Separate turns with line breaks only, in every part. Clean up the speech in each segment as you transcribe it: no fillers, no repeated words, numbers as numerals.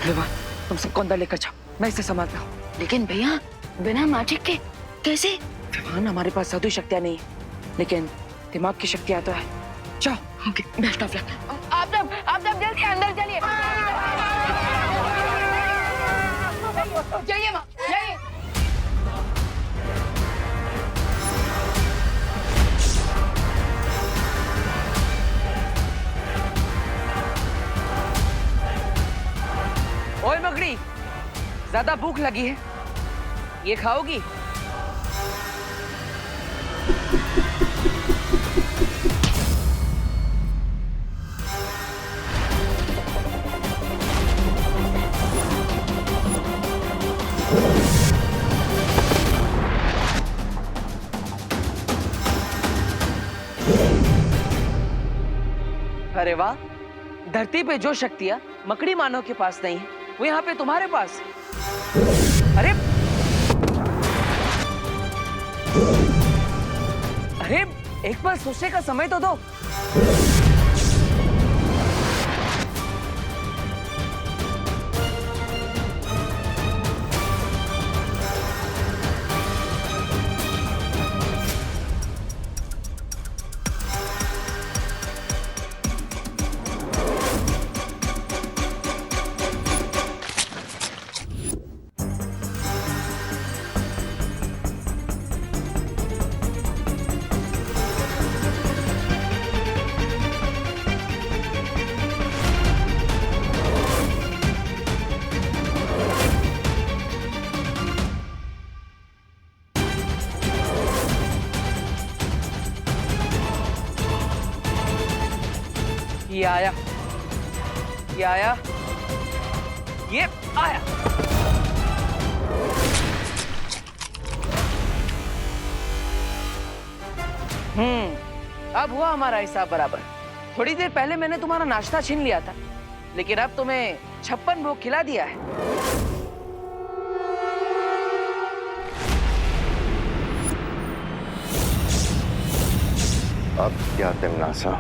विवान, तुम सबको अंदर लेकर जाओ, मैं इसे संभालता हूँ।
लेकिन भैया बिना मैजिक के कैसे?
विवान, हमारे पास जादुई शक्तियाँ नहीं है, लेकिन दिमाग की शक्तियाँ तो है। जाओ।
Okay, best of luck. आप सब जल्दी अंदर चलिए। जाइए माँ, जाइए।
ओए मगड़ी, ज्यादा भूख लगी है, ये खाओगी? अरे वाह, धरती पे जो शक्तियां मकड़ी मानव के पास नहीं है, वो यहाँ पे तुम्हारे पास। अरे अरे, एक बार सोचने का समय तो दो। ये आया, ये आया, ये आया। अब हुआ हमारा हिसाब बराबर। थोड़ी देर पहले मैंने तुम्हारा नाश्ता छीन लिया था, लेकिन अब तुम्हें 56 भोग खिला दिया है।
अब क्या तिमनासा,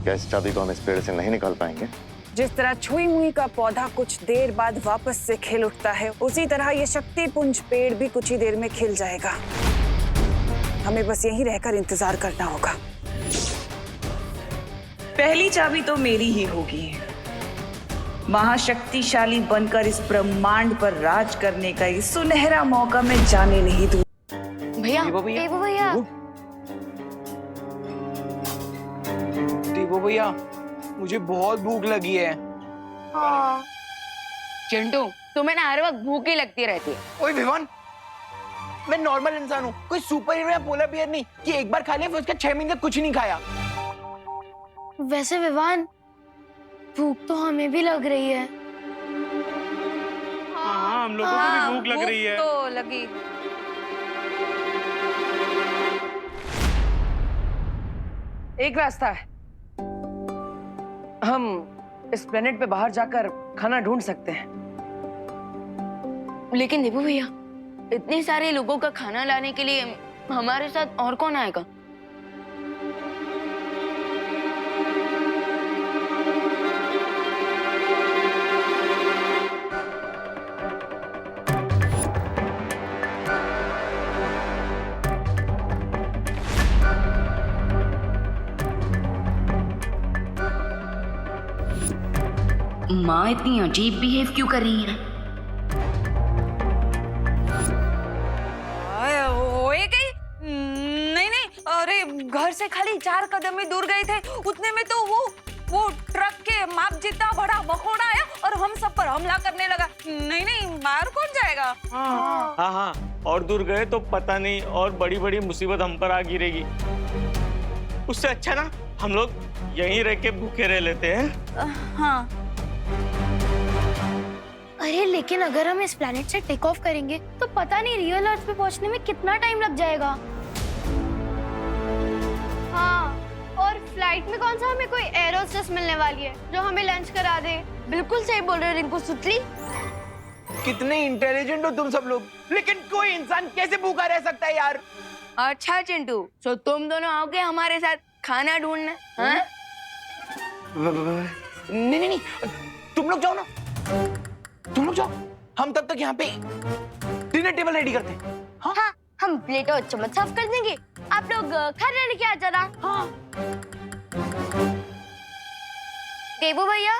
क्या इस चाबी को हम इस पेड़ से नहीं निकाल पाएंगे?
जिस तरह छुई मुई का पौधा कुछ देर बाद वापस से खिल उठता है, उसी तरह ये शक्ति पुंज पेड़ भी कुछ ही देर में खिल जाएगा। हमें बस यहीं रहकर इंतजार करना होगा।
पहली चाबी तो मेरी ही होगी। महाशक्तिशाली बनकर इस ब्रह्मांड पर राज करने का ये सुनहरा मौका मैं जाने नहीं दूं।
भैया, भैया,
वो भैया, मुझे बहुत भूख लगी है।
हाँ। चिंटू, तुम्हें ना हर वक्त भूख ही लगती रहती है।
ओए विवान, मैं नॉर्मल इंसान हूँ, कोई सुपर हीरो या पोलर बियर नहीं कि एक बार खा लिया फिर उसके 6 महीने तक कुछ नहीं खाया।
वैसे विवान, भूख तो हमें भी लग रही है।
हाँ, हम लोगों को भी भूख लग रही है।
तो लगी।
एक रास्ता है, हम इस प्लेनेट पे बाहर जाकर खाना ढूंढ सकते हैं।
लेकिन दीपू भैया, इतने सारे लोगों का खाना लाने के लिए हमारे साथ और कौन आएगा?
माँ इतनी अजीब बिहेव क्यों कर रही है?
ओए गई? नहीं, अरे घर से खाली 4 कदम ही दूर गए थे, उतने में तो वो ट्रक के माप जितना बड़ा मकोड़ा आया और हम सब पर हमला करने लगा। नहीं, बाहर कौन जाएगा?
हाँ, और दूर गए तो पता नहीं और बड़ी बड़ी मुसीबत हम पर आ गिरेगी। उससे अच्छा ना हम लोग यहीं रह के भूखे रह लेते हैं।
हाँ।
अरे लेकिन अगर हम इस प्लेनेट से टेक ऑफ करेंगे तो पता नहीं रियल अर्थ पे पहुंचने में कितना टाइम लग जाएगा। हाँ, और फ्लाइट में कौन सा हमें कोई एयर होस्टेस मिलने वाली है जो हमें लंच करा दे। बिल्कुल सही बोल रहे हो रिंकू सुतली।
कितने इंटेलिजेंट हो तुम सब लोग, लेकिन कोई इंसान कैसे भूखा रह सकता है यार?
अच्छा चिंटू, तो तुम दोनों आओगे हमारे साथ खाना ढूंढने? हाँ?
नहीं नहीं नहीं, तुम लोग जाओ ना, तुम लोग जाओ, हम तब तक यहाँ पे डिनर टेबल रेडी करते हैं। हाँ
हाँ, हम प्लेट और चम्मच साफ कर देंगे, आप लोग खाना लेके आ जाना।
हाँ।
देवू भैया,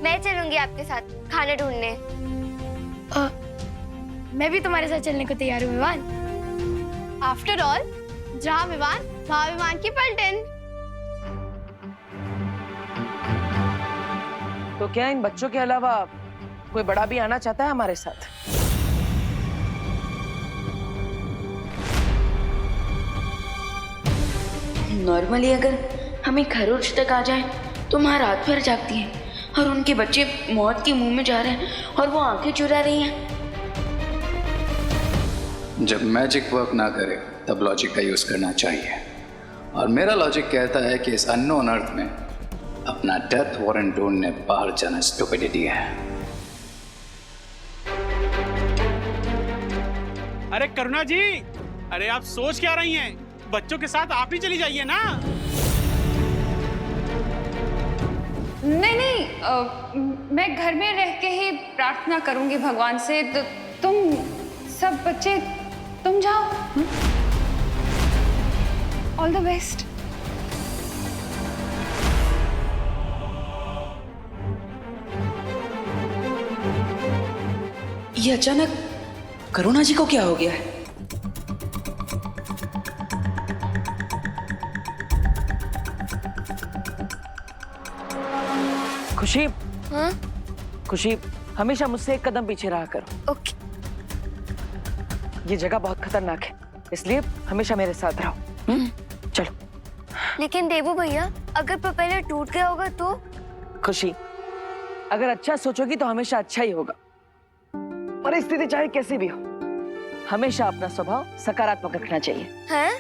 मैं चलूंगी आपके साथ खाना ढूंढने। मैं भी तुम्हारे साथ चलने को तैयार हूँ विवान। आफ्टर ऑल, जहाँ विवान वहाँ विमान की पलटन।
तो क्या इन बच्चों के अलावा कोई बड़ा भी आना चाहता है हमारे साथ?
नॉर्मली अगर हमें खरोच तक आ जाए तो माँ रात भर जागती है और उनके बच्चे मौत के मुंह में जा रहे हैं और वो आंखें चुरा रही हैं।
जब मैजिक वर्क ना करे तब लॉजिक का यूज करना चाहिए, और मेरा लॉजिक कहता है कि इस अननोन अर्थ में अपना डेथ वारंट ढूंढने बाहर जाना स्टुपिडिटी है।
अरे करुणा जी, अरे आप सोच क्या रही हैं? बच्चों के साथ आप ही चली जाइए ना।
नहीं नहीं, मैं घर में रह के ही प्रार्थना करूंगी भगवान से। तो तुम सब बच्चे तुम जाओ। All the best.
ये अचानक करुणा जी को क्या हो गया है?
खुशी,
हाँ?
खुशी, हमेशा मुझसे एक कदम पीछे रहा करो।
ओके।
ये जगह बहुत खतरनाक है, इसलिए हमेशा मेरे साथ रहो। चलो।
लेकिन देवू भैया, अगर प्रोपेलर टूट गया होगा तो?
खुशी, अगर अच्छा सोचोगी तो हमेशा अच्छा ही होगा। परिस्थिति चाहे कैसी भी हो, हमेशा अपना स्वभाव सकारात्मक रखना चाहिए।
हैं?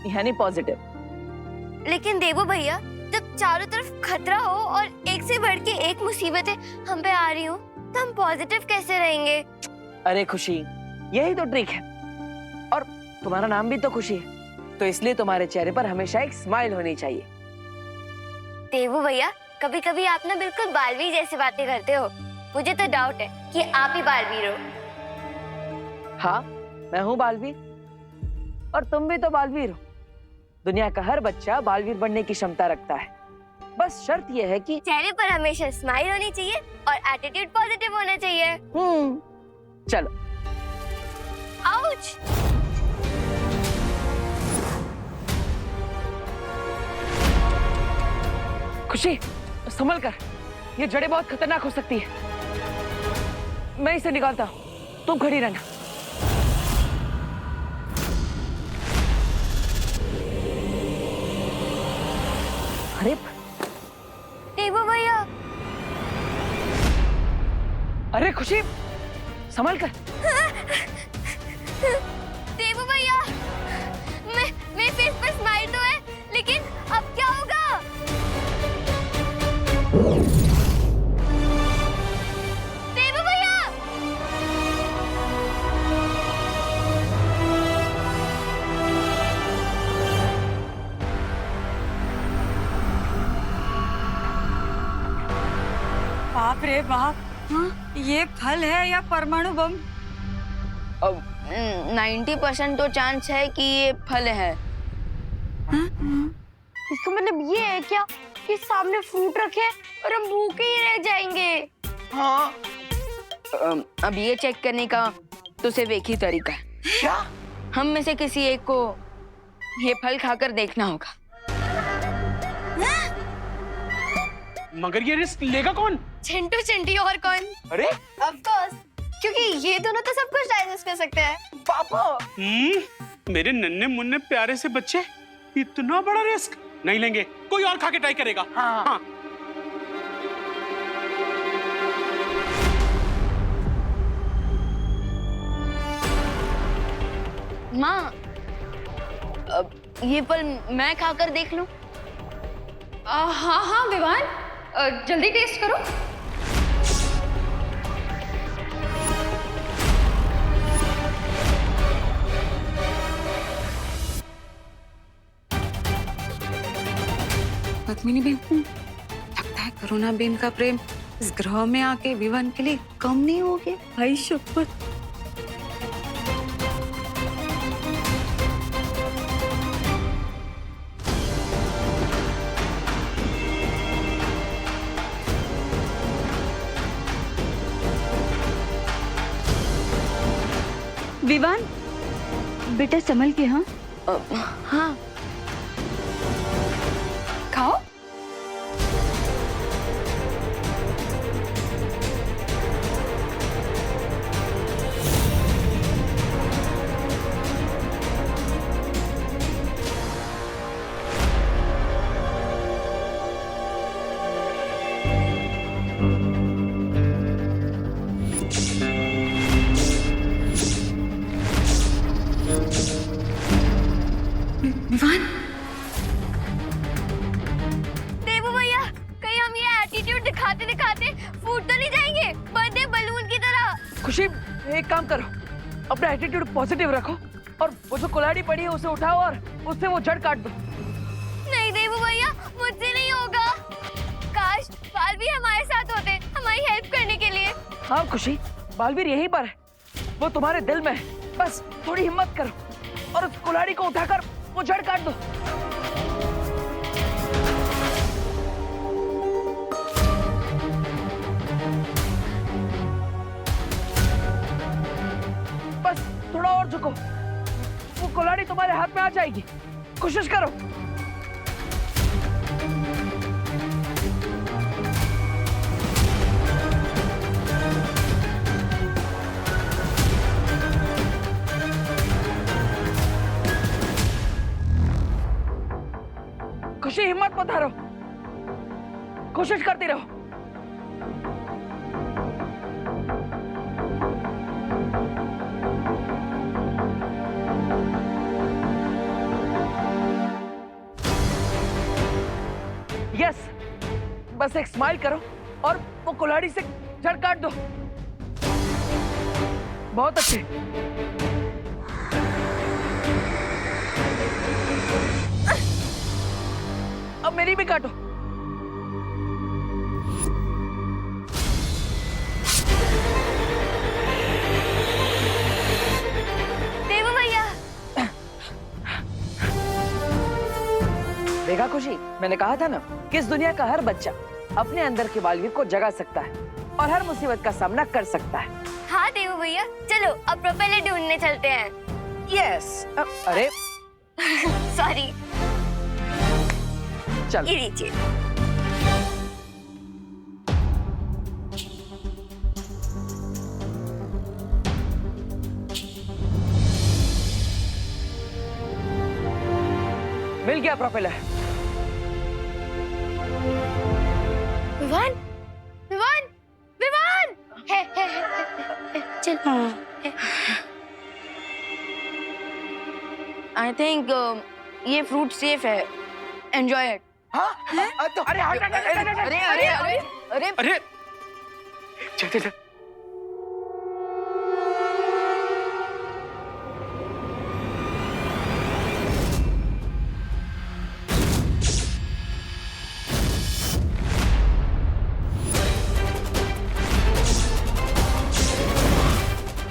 यानी पॉजिटिव।
लेकिन देवू भैया, जब चारों तरफ खतरा हो और एक से बढ़ के एक मुसीबतें हम पे आ रही हो, तो हम पॉजिटिव कैसे रहेंगे?
अरे खुशी, यही तो ट्रिक है। और तुम्हारा नाम भी तो खुशी है, तो इसलिए तुम्हारे चेहरे पर हमेशा एक स्माइल होनी चाहिए।
देवू भैया, कभी कभी आप ना बिल्कुल बालवीर जैसी बातें करते हो। मुझे तो डाउट है कि आप ही बालवीर हो।
हाँ, मैं हूँ बालवीर, और तुम भी तो बालवीर हो। दुनिया का हर बच्चा बालवीर बनने की क्षमता रखता है। बस शर्त यह है कि
चेहरे पर हमेशा स्माइल होनी चाहिए और एटीट्यूड पॉजिटिव होना चाहिए।
चलो।
आउच!
खुशी, संभल कर, ये जड़ें बहुत खतरनाक हो सकती है। मैं इसे निकालता हूँ, तुम खड़ी रहना। अरे
देवू भैया,
अरे खुशी, संभल कर।
देवू भैया, मेरे फेस पर स्माइल तो है, लेकिन अब क्या होगा? देवू भैया!
बाप रे बाप, ये फल है या परमाणु बम?
90% तो चांस है कि ये फल है।
इसका मतलब ये है क्या कि सामने फ्रूट रखे और हम भूखे ही रह जाएंगे?
हाँ।
अब ये चेक करने का तो सिर्फ एक ही तरीका है।
क्या?
हम में से किसी एक को ये फल खाकर देखना होगा।
मगर ये रिस्क लेगा कौन?
चिंटू चिंटी और कौन?
अरे
ऑफ कोर्स, क्योंकि ये दोनों तो सब कुछ डाइजेस्ट कर सकते हैं।
पापा,
मेरे नन्हे मुन्ने प्यारे से बच्चे इतना बड़ा रिस्क नहीं लेंगे। कोई और खा के ट्राई करेगा। हाँ।
माँ, ये फल मैं खाकर देख लूं?
हाँ हाँ विवान, जल्दी टेस्ट करो। पद्मिनी बेन, लगता है करुणा बेन का प्रेम इस ग्रह में आके विवान के लिए कम नहीं हो गया। भाई शपथ।
विवान, बेटा संभल के। हाँ
हाँ, खाओ। विवान,
देवू भैया, कहीं हम ये एटीट्यूड दिखाते दिखाते फूट तो नहीं जाएंगे बर्थडे बलून की तरह?
खुशी, एक काम करो, अपना एटीट्यूड पॉजिटिव रखो और वो जो कुल्हाड़ी पड़ी है उसे उठाओ और उससे वो जड़ काट दो।
नहीं देवू भैया, मुझसे नहीं होगा। काश बालवीर हमारे साथ होते, हमारी हेल्प करने के लिए।
हाँ खुशी, बालवीर यहीं पर है, वो तुम्हारे दिल में है। बस थोड़ी हिम्मत करो और उस कुल्हाड़ी को उठाकर वो जड़ काट दो। बस थोड़ा और झुको, वो कुल्हाड़ी तुम्हारे हाथ में आ जाएगी। कोशिश करो। खुशी, हिम्मत मत हारो, कोशिश करती रहो। यस, बस एक स्माइल करो और वो कुल्हाड़ी से जड़ काट दो। बहुत अच्छे। अब मेरी भी काटो।
देवू भैया,
देखा खुशी, मैंने कहा था ना कि इस दुनिया का हर बच्चा अपने अंदर के बालवीर को जगा सकता है और हर मुसीबत का सामना कर सकता है।
हाँ देवू भैया, चलो अब प्रोपेलर ढूंढने चलते हैं।
यस। अरे
सॉरी,
चल।
ये लीजिए।
मिल गया प्रोपेलर।
विवान, विवान, विवान, है, चल।
आई थिंक ये फ्रूट सेफ है, एंजॉय इट।
हाँ?
अरे हट हट हट हट।
अरे अरे अरे अरे
अरे चल चल चल।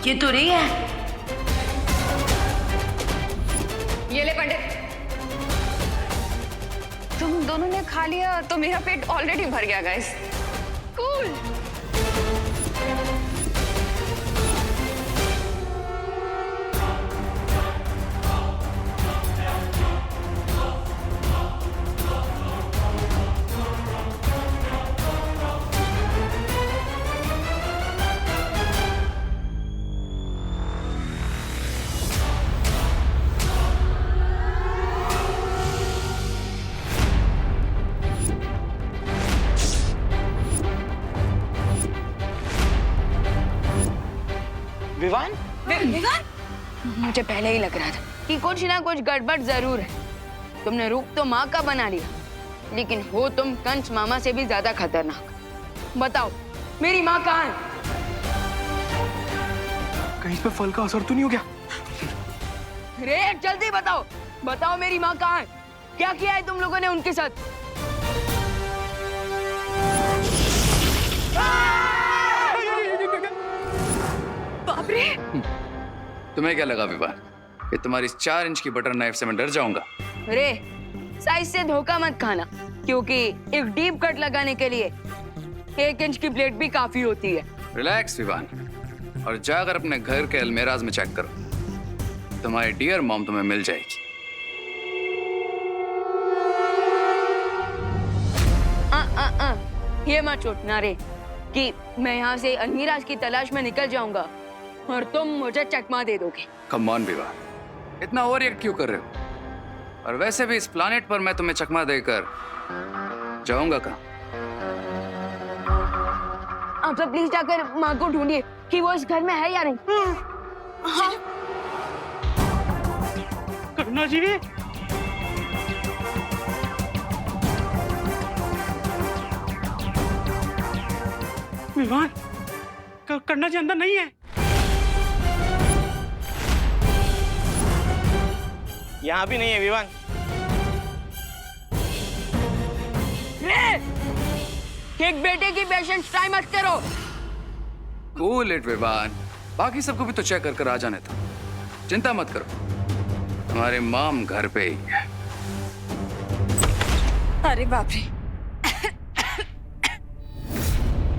ये तो रही है।
ये ले पंडित, तुम दोनों ने खा लिया तो मेरा पेट ऑलरेडी भर गया गाइस। कूल।
विवान?
मुझे पहले ही लग रहा था कि कुछ ना कुछ गड़बड़ जरूर है। तुमने रूप तो माँ का बना लिया, लेकिन हो तुम कंच मामा से भी ज्यादा खतरनाक। बताओ मेरी माँ कहाँ है?
कहीं इस पे फल का असर तो नहीं हो गया?
रे जल्दी बताओ, बताओ मेरी माँ कहाँ है? क्या किया है तुम लोगों ने उनके साथ?
बाप रे!
तुम्हें क्या लगा विवान कि तुम्हारी 4 इंच की बटर नाइफ से मैं डर जाऊंगा?
रे, साइज से धोखा मत खाना, क्योंकि एक डीप कट लगाने के लिए 1 इंच की ब्लेड भी काफी होती है।
रिलैक्स विवान, और जाकर अपने घर के अलमेराज में चेक करो। तुम्हारी डियर मॉम तुम्हें मिल जाएगी।
ये मत सोचना रे कि मैं यहाँ से अलमीराज की तलाश में निकल जाऊंगा और तुम मुझे चकमा दे दोगे।
कम ऑन विवान, इतना ओवर रिएक्ट क्यों कर रहे हो? और वैसे भी इस प्लानेट पर मैं तुम्हें चकमा देकर जाऊंगा कहाँ?
आप सब प्लीज जाकर माँ को ढूंढिए कि वो इस घर में है या नहीं। हाँ।
करुणा जी, विवान, करुणा जी अंदर नहीं है।
यहाँ भी नहीं है विवान।
एक बेटे की पेशेंस ट्राई मत करो।
कूल इट विवान, बाकी सबको भी तो चेक कर आ जाने दो। चिंता मत करो, हमारे मॉम घर पे ही है।
अरे बाप रे!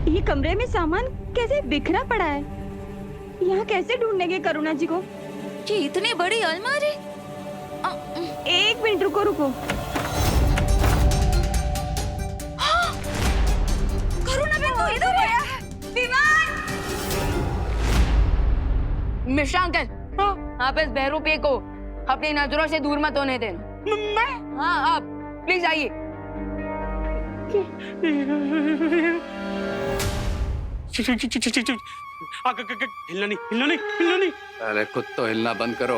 ये कमरे में सामान कैसे बिखरा पड़ा है? यहाँ कैसे ढूंढेंगे करुणा जी को?
ये इतनी बड़ी अलमारी!
1 मिनट रुको।
करुणा भी तो इधर है। विमान!
मिश्रा अंकल, आप इस बहरूपे को अपनी नजरों से दूर मत होने देना।
मैं?
हाँ, आप प्लीज आइए।
हिलना नहीं।
अरे खुद तो हिलना बंद करो।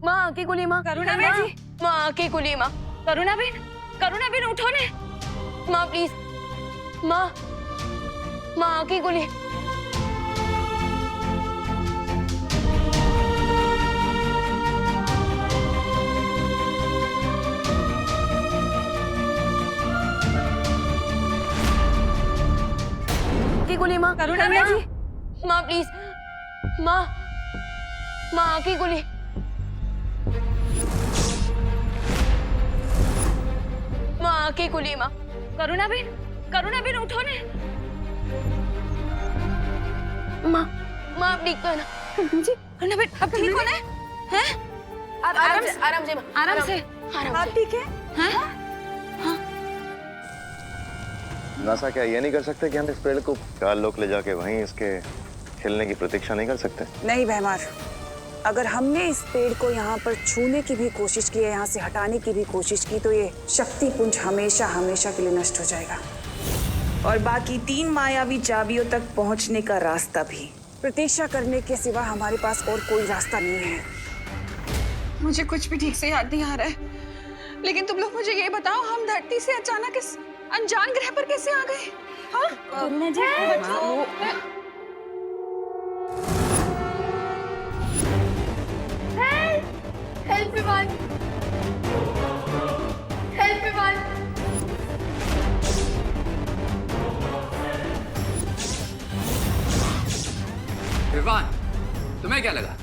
माँ की कुली माँ,
करुणा बेन जी,
माँ की कुली माँ,
करुणा बेन उठो ने।
माँ प्लीज, माँ की कुली। की कुली माँ,
करुणा बेन जी,
माँ प्लीज, माँ की कुली। माँ की कुली माँ,
करुणा बेन उठो ने।
माँ प्लीज कहना।
जी, करुणा बेन अब ठीक हो ना? हैं?
आराम से माँ,
आराम से।
आप ठीक है?
नासा क्या ये नहीं कर सकते कि हम इस पेड़ को 4 लोग ले जाके वहीं इसके खिलने की प्रतीक्षा नहीं कर सकते?
नहीं भैमार, अगर हमने इस पेड़ को यहाँ पर छूने की भी कोशिश की है, यहाँ से हटाने की भी कोशिश की, तो ये शक्ति पुंज हमेशा हमेशा के लिए नष्ट हो जाएगा। और बाकी 3 मायावी चाबियों तक पहुँचने का रास्ता भी प्रतीक्षा करने के सिवा हमारे पास और कोई रास्ता नहीं है। मुझे कुछ भी ठीक से याद नहीं आ रहा है, लेकिन तुम लोग मुझे ये बताओ, हम धरती से अचानक इस अनजान ग्रह पर कैसे आ गए? हाँ?
करुणा जी,
हेल्प विमान! हेल्प विमान!
विवान, तुम्हें क्या लगा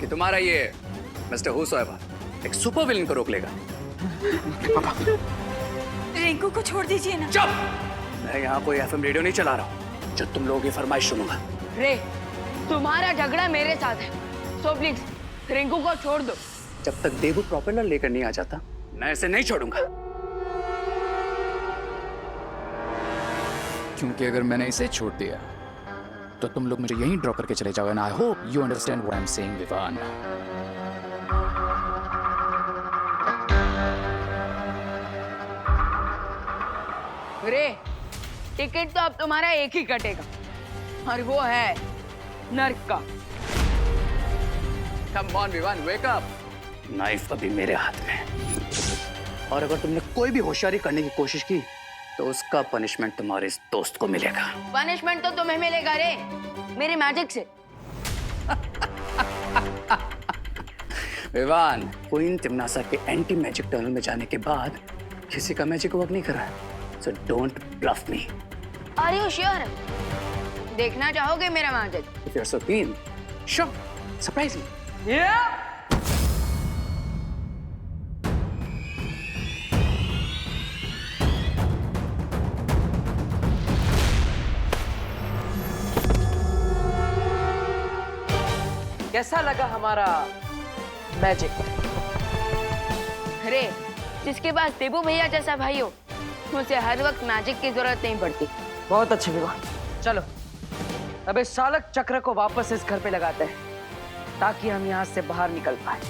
कि तुम्हारा ये मिस्टर हुसोएवर एक सुपर विलन को रोक लेगा?
रिंकू को छोड़ दीजिए ना।
चुप! मैं यहाँ कोई एफएम रेडियो नहीं चला रहा हूँ जो तुम लोगों की फरमाइश सुनूंगा।
रे, तुम्हारा झगड़ा मेरे साथ है, सो प्लीज रिंकू को छोड़ दो।
जब तक देबू प्रोपेलर लेकर नहीं आ जाता, मैं इसे नहीं छोड़ूंगा। क्योंकि अगर मैंने इसे छोड़ दिया तो तुम लोग मुझे यहीं ड्रॉप करके चले जाओगे। I hope you understand what I am saying Vivaan.
रे, टिकट तो अब तुम्हारा एक ही कटेगा, और वो है नर्क का।
Come on Vivaan, wake up. Knife अभी मेरे हाथ में, और अगर तुमने कोई भी होशियारी करने की कोशिश की तो उसका पनिशमेंट तुम्हारे इस दोस्त को मिलेगा।
पनिशमेंट तो तुम्हें मिलेगा रे, मेरी मैजिक से।
विवान, क्वीन तिमनासा के एंटी मैजिक टनल में जाने के बाद किसी का मैजिक वर्क नहीं कर रहा है, so don't bluff me.
Are you sure? देखना चाहोगे मेरा magic?
If you're so keen, sure, surprise me.
कैसा लगा हमारा मैजिक?
अरे जिसके पास देबू भैया जैसा भाई हो, उसे हर वक्त मैजिक की जरूरत नहीं पड़ती।
बहुत अच्छे विवाह। चलो अब इस चालक चक्र को वापस इस घर पे लगाते हैं ताकि हम यहाँ से बाहर निकल पाए।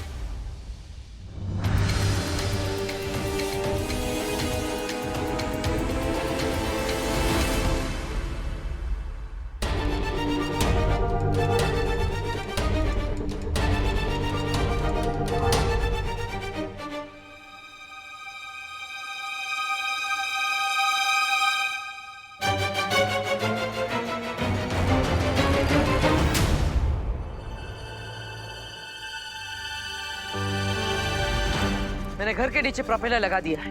मैंने घर के नीचे प्रोपेलर लगा दिया है।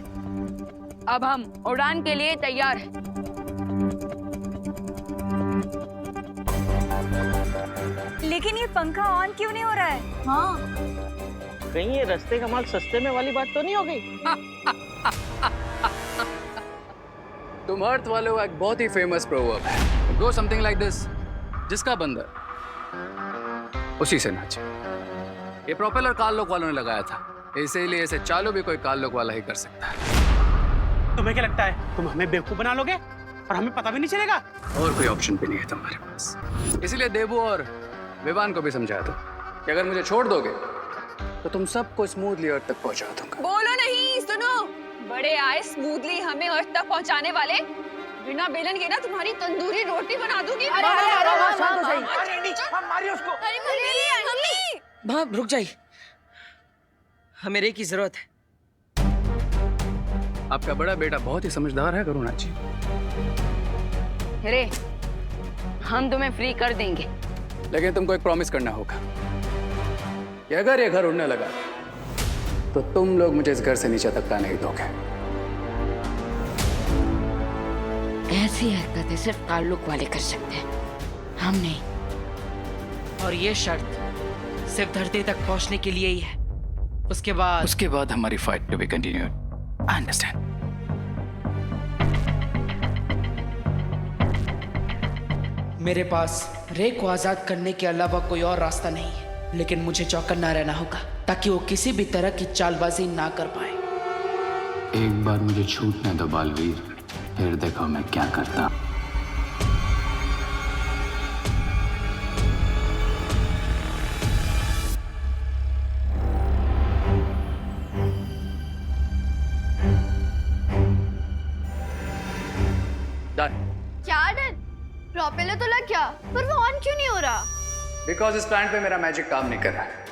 अब हम उड़ान के लिए तैयार हैं।
लेकिन ये पंखा ऑन क्यों नहीं हो रहा है?
हाँ,
कहीं ये रास्ते का माल सस्ते में वाली बात तो नहीं हो गई?
तुम अर्थ वालों का एक बहुत ही फेमस प्रोवर्ब है, गो समथिंग लाइक दिस, जिसका बंदर उसी से नाचे। ये प्रोपेलर काल लोक वालों ने लगाया था, इसीलिए इसे चालू भी कोई काल लोक वाला ही कर सकता है।
तुम्हें क्या लगता है तुम हमें बेवकूफ बना लोगे और हमें पता भी नहीं चलेगा?
और कोई ऑप्शन भी नहीं है तुम्हारे पास, इसीलिए देबू और विवान को भी समझा दो कि अगर मुझे छोड़ दोगे तो तुम सबको स्मूथली अर्थ तक पहुंचा दूंगा।
बोलो नहीं, सुनो। बड़े आए स्मूथली हमें अर्थ तक पहुंचाने वाले, बिना बेलन के ना तुम्हारी तंदूरी रोटी बना दूंगी।
माँ रुक जाइए, हमें रे की जरूरत है।
आपका बड़ा बेटा बहुत ही समझदार है करुणा जी।
अरे हम तुम्हें फ्री कर देंगे,
लेकिन तुमको एक प्रॉमिस करना होगा कि अगर ये घर उड़ने लगा तो तुम लोग मुझे इस घर से नीचे तक का नहीं दोगे।
ऐसी हरकतें सिर्फ ताल्लुक वाले कर सकते हैं, हम नहीं।
और ये शर्त सिर्फ धरती तक पहुंचने के लिए ही है। उसके बाद
हमारी fight to be continued. I understand.
मेरे पास रे को आजाद करने के अलावा कोई और रास्ता नहीं है, लेकिन मुझे चौकन्ना रहना होगा ताकि वो किसी भी तरह की चालबाजी ना कर पाए।
एक बार मुझे छूटने दो बालवीर, फिर देखो मैं क्या करता।
क्या डन? प्रोपेलर तो लग गया, पर वो ऑन क्यों नहीं हो रहा?
बिकॉज इस प्लांट पे मेरा मैजिक काम नहीं कर रहा है,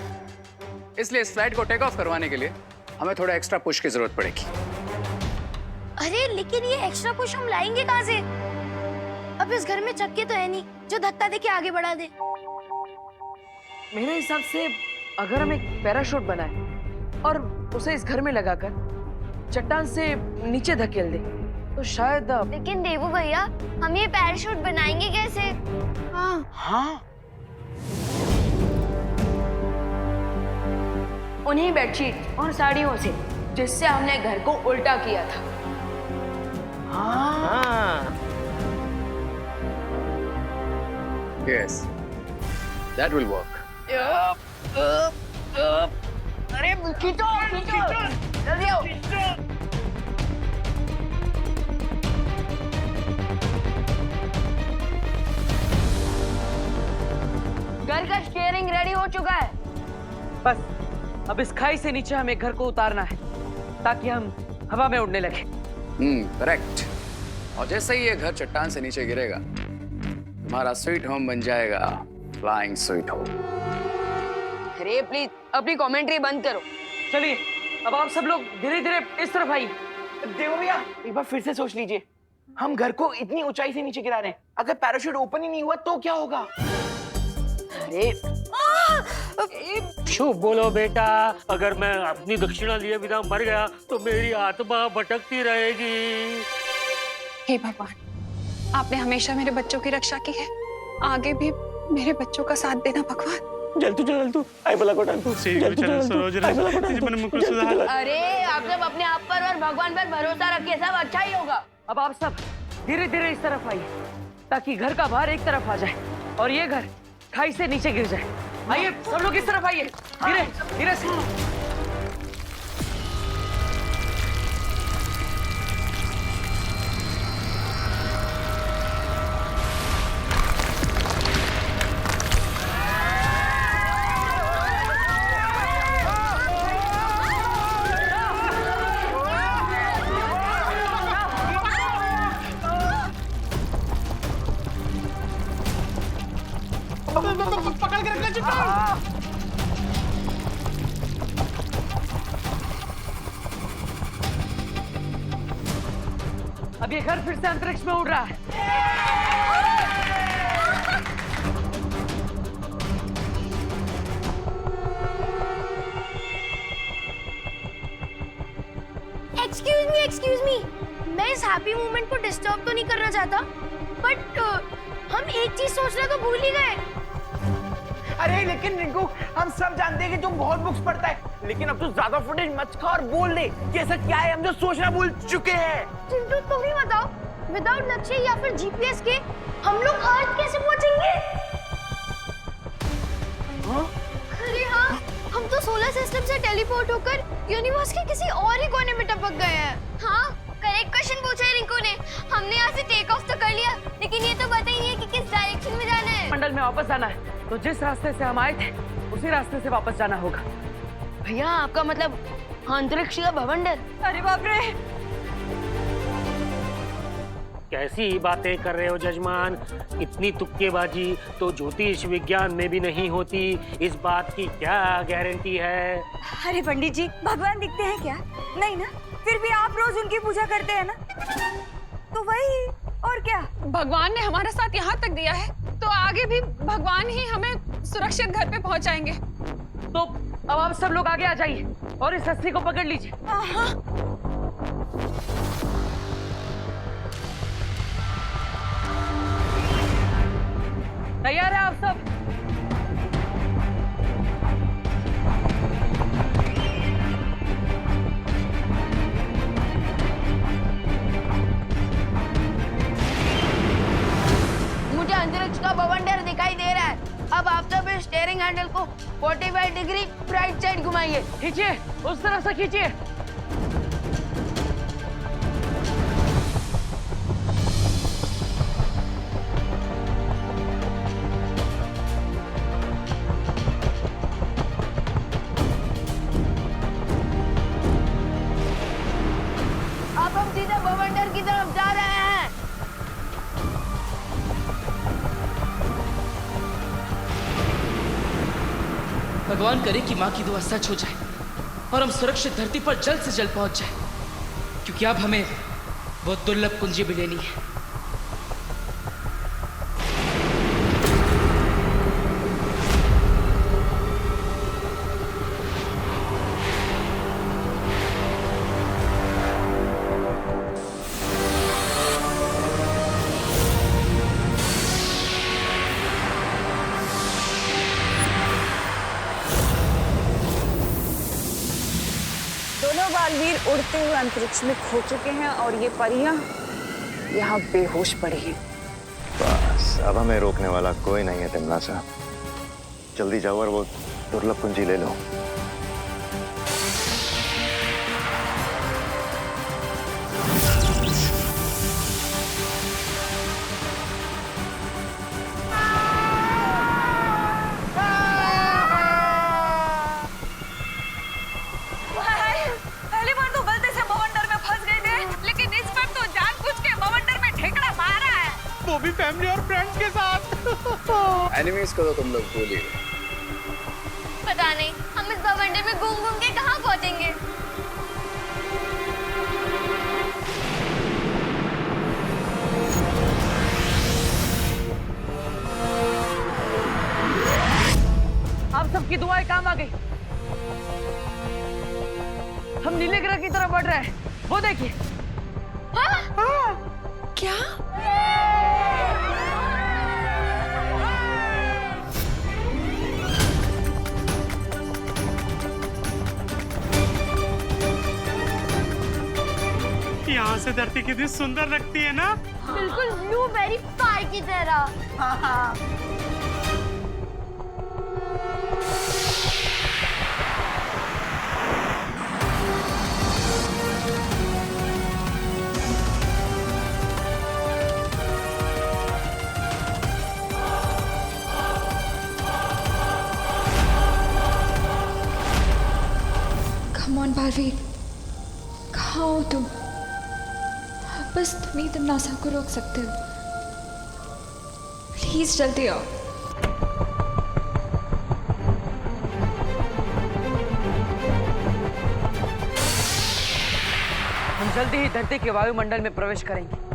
इसलिए इस फ्लाइट को टेक ऑफ करवाने के लिए हमें थोड़ा एक्स्ट्रा पुश की जरूरत पड़ेगी।
अरे लेकिन ये एक्स्ट्रा पुश हम लाएंगे कहाँ से? अब इस घर में चक्के तो है नहीं जो धक्का देके आगे बढ़ा दे।
मेरे हिसाब से अगर हम एक पैराशूट बनाए और उसे इस घर में लगाकर चट्टान से नीचे धकेल दे तो शायद।
लेकिन देवू भैया, हम ये पैराशूट बनाएंगे कैसे?
हाँ,
उन्हीं बेडशीट और साड़ियों से जिससे हमने घर को उल्टा किया था।
हाँ।
Yes, that will work.
अरे खींचो, जल्दी आओ। घर का स्टीयरिंग रेडी हो चुका है।
बस अब इस खाई से नीचे हमें घर को उतारना है ताकि हम हवा में उड़ने लगे।
करेक्ट। और जैसे ही ये घर चट्टान से नीचे गिरेगा, तुम्हारा स्वीट होम बन जाएगा फ्लाइंग स्वीट होम।
अरे प्लीज अपनी कमेंट्री बंद करो।
चलिए अब आप सब लोग धीरे धीरे इस तरफ आइए।
देवो भैया एक बार फिर से सोच लीजिए, हम घर को इतनी ऊंचाई से नीचे गिरा रहे हैं, अगर पैराशूट ओपन ही नहीं हुआ तो क्या होगा?
अरे
शुभ बोलो बेटा, अगर मैं अपनी दक्षिणा लिए बिना मर गया तो मेरी आत्मा भटकती रहेगी।
हे भगवान, आपने हमेशा मेरे बच्चों की रक्षा की है, आगे भी मेरे बच्चों का साथ देना भगवान।
जल तू आई बला को डाल तू जल तू सरोज मन मुकुल सुधार।
अरे आप सब अपने आप पर और भगवान पर भरोसा रखिए, सब अच्छा ही होगा।
अब आप सब धीरे धीरे इस तरफ आइए ताकि घर का भार एक तरफ आ जाए और ये घर खाई से नीचे गिर जाए। आइए सब लोग इस तरफ आइए, धीरे धीरे से।
पकड़ के रखना चिट्टा।
अब ये घर फिर से अंतरिक्ष में उड़ रहा है।
एक्सक्यूज मी, मैं इस हैप्पी मोमेंट को डिस्टर्ब तो नहीं करना चाहता, बट हम एक चीज सोचना तो भूल ही गए।
अरे लेकिन रिंकू, हम सब जानते हैं कि तुम बहुत बुक्स पढ़ता है, लेकिन अब तो ज्यादा फुटेज मत खा और बोल दे कि ऐसा क्या है हम जो सोचना भूल चुके हैं।
चिंटू तुम ही बताओ, विदाउट लक्ष्य या फिर जीपीएस के हम लोग अर्थ कैसे पहुंचेंगे? अरे हाँ, हम तो सोलर सिस्टम से टेलीपोर्ट होकर यूनिवर्स के किसी और ही कोने में टपक गए हैं। हाँ, करेक्ट क्वेश्चन पूछा है रिंकू ने। हमने यहाँ से टेक ऑफ तो कर लिया, लेकिन ये तो पता ही नहीं है कि किस डायरेक्शन में जाना है।
मंडल में वापस आना है तो जिस रास्ते से हम आए थे उसी रास्ते से वापस जाना होगा।
भैया आपका मतलब अंतरिक्ष का भवंडर?
अरे बाप रे,
कैसी बातें कर रहे हो जजमान? इतनी तुक्केबाजी तो ज्योतिष विज्ञान में भी नहीं होती, इस बात की क्या गारंटी है?
अरे पंडित जी, भगवान दिखते हैं क्या? नहीं ना, फिर भी आप रोज उनकी पूजा करते हैं ना, तो वही और क्या। भगवान ने हमारा साथ यहाँ तक दिया है तो आगे भी भगवान ही हमें सुरक्षित घर पे पहुँचाएंगे।
तो अब आप सब लोग आगे आ जाइए और इस रस्सी को पकड़ लीजिए। तैयार है आप सब?
मुझे अंतरिक्ष का भवंडर दिखाई दे रहा है। अब आप सब इस स्टीयरिंग हैंडल को 45 डिग्री राइट साइड घुमाइए।
खींचिए, उस तरफ से खींचिए।
अब हम सीधे भवंडर की तरफ जा रहे हैं।
भगवान करे कि माँ की दुआ सच हो जाए और हम सुरक्षित धरती पर जल्द से जल्द पहुंच जाए, क्योंकि अब हमें वो दुर्लभ कुंजी भी लेनी है।
दोनों बालवीर उड़ते हुए अंतरिक्ष में खो चुके हैं और ये परियां यहाँ बेहोश पड़ी हैं।
बस अब हमें रोकने वाला कोई नहीं है तिमला साहब। जल्दी जाओ और वो दुर्लभ कुंजी ले लो।
पहली बार तो गलती से भवंडर में फंस गए थे, लेकिन इस बार तो जानबूझ के भवंडर में ठेकड़ा मारा है,
वो भी फैमिली और फ्रेंड्स के साथ।
एनिमीज को तो तुम लोग भूल ही गए।
पता नहीं हम इस भवंडर में घूम घूम के कहाँ पहुँचेंगे।
आप सबकी दुआएं काम आ गई। हम नीले ग्रह की तरफ बढ़ रहे हैं, वो देखिए।
क्या?
यहाँ से धरती कितनी सुंदर लगती है ना।
बिल्कुल ब्लूबेरी पाई की तरह।
Come on, बालवीर, कहाँ हो तुम? बस तुम ही नासा को रोक सकते हो। प्लीज जल्दी आओ।
हम जल्दी ही धरती के वायुमंडल में प्रवेश करेंगे।